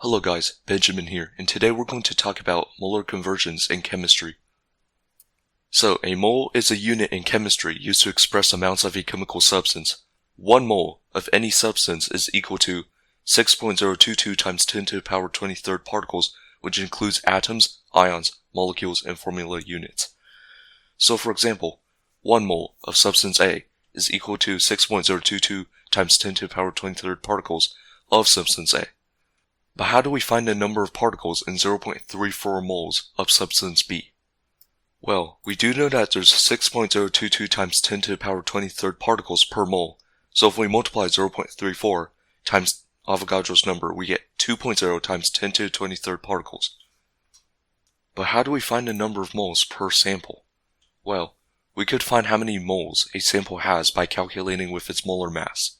Hello guys, Benjamin here, and today we're going to talk about molar conversions in chemistry. So, a mole is a unit in chemistry used to express amounts of a chemical substance. 1 mole of any substance is equal to 6.022 times 10 to the power 23rd particles, which includes atoms, ions, molecules, and formula units. So for example, 1 mole of substance A is equal to 6.022 times 10 to the power 23rd particles of substance A. But how do we find the number of particles in 0.34 moles of substance B? Well, we do know that there's 6.022 times 10 to the power 23rd particles per mole, so if we multiply 0.34 times Avogadro's number, we get 2.0 times 10 to the 23rd particles. But how do we find the number of moles per sample? Well, we could find how many moles a sample has by calculating with its molar mass.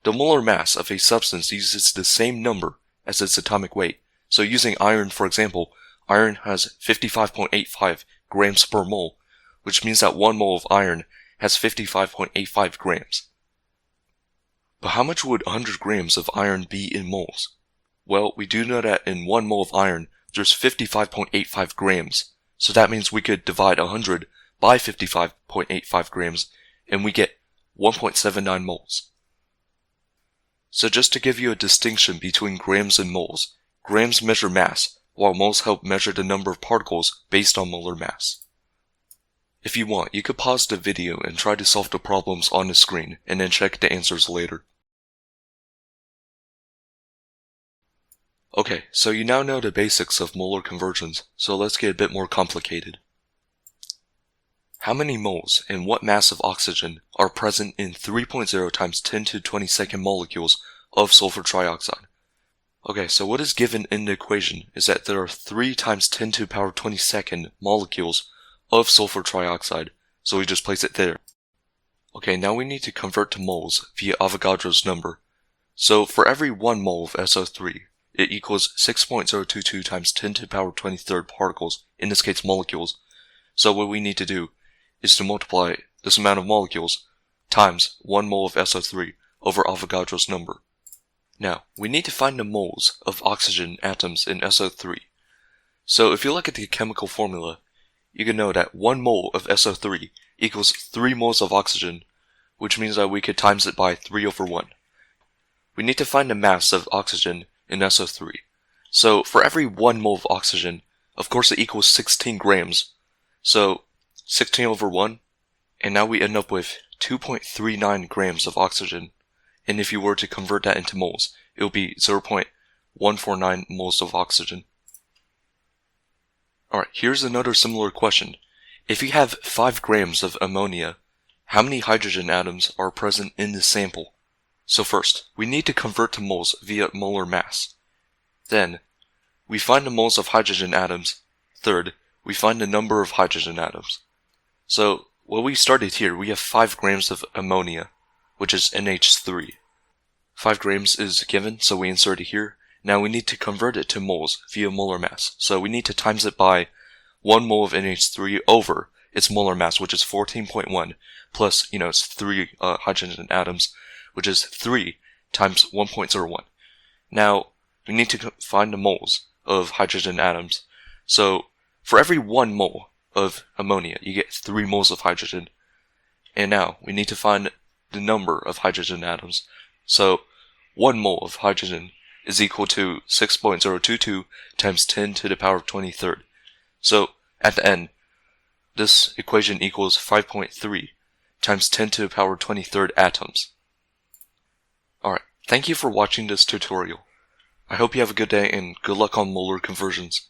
The molar mass of a substance uses the same number as its atomic weight. So using iron for example, iron has 55.85 grams per mole, which means that 1 mole of iron has 55.85 grams. But how much would 100 grams of iron be in moles? Well, we do know that in 1 mole of iron, there's 55.85 grams. So that means we could divide 100 by 55.85 grams, and we get 1.79 moles. So just to give you a distinction between grams and moles, grams measure mass, while moles help measure the number of particles based on molar mass. If you want, you could pause the video and try to solve the problems on the screen, and then check the answers later. Okay, so you now know the basics of molar conversions, so let's get a bit more complicated. How many moles and what mass of oxygen are present in 3.0 times 10 to the 22nd molecules of sulfur trioxide? Okay, so what is given in the equation is that there are 3 times 10 to the power 22nd molecules of sulfur trioxide, so we just place it there. Okay, now we need to convert to moles via Avogadro's number. So for every 1 mole of SO3, it equals 6.022 times 10 to the power 23rd particles, in this case molecules. So what we need to do is to multiply this amount of molecules times 1 mole of SO3 over Avogadro's number. Now, we need to find the moles of oxygen atoms in SO3. So if you look at the chemical formula, you can know that 1 mole of SO3 equals 3 moles of oxygen, which means that we could times it by 3 over 1. We need to find the mass of oxygen in SO3. So for every 1 mole of oxygen, of course it equals 16 grams. So 16 over 1, and now we end up with 2.39 grams of oxygen, and if you were to convert that into moles, it would be 0.149 moles of oxygen. Alright, here's another similar question. If you have 5 grams of ammonia, how many hydrogen atoms are present in the sample? So first, we need to convert to moles via molar mass. Then, we find the moles of hydrogen atoms. Third, we find the number of hydrogen atoms. So, when we started here, we have 5 grams of ammonia, which is NH3. 5 grams is given, so we insert it here. Now we need to convert it to moles via molar mass. So we need to times it by 1 mole of NH3 over its molar mass, which is 14.1, plus, it's 3 hydrogen atoms, which is 3 times 1.01. Now, we need to find the moles of hydrogen atoms. So, for every 1 mole of ammonia, you get 3 moles of hydrogen. And now, we need to find the number of hydrogen atoms. So, 1 mole of hydrogen is equal to 6.022 times 10 to the power 23rd. So, at the end, this equation equals 5.3 times 10 to the power 23rd atoms. Alright, thank you for watching this tutorial. I hope you have a good day and good luck on molar conversions.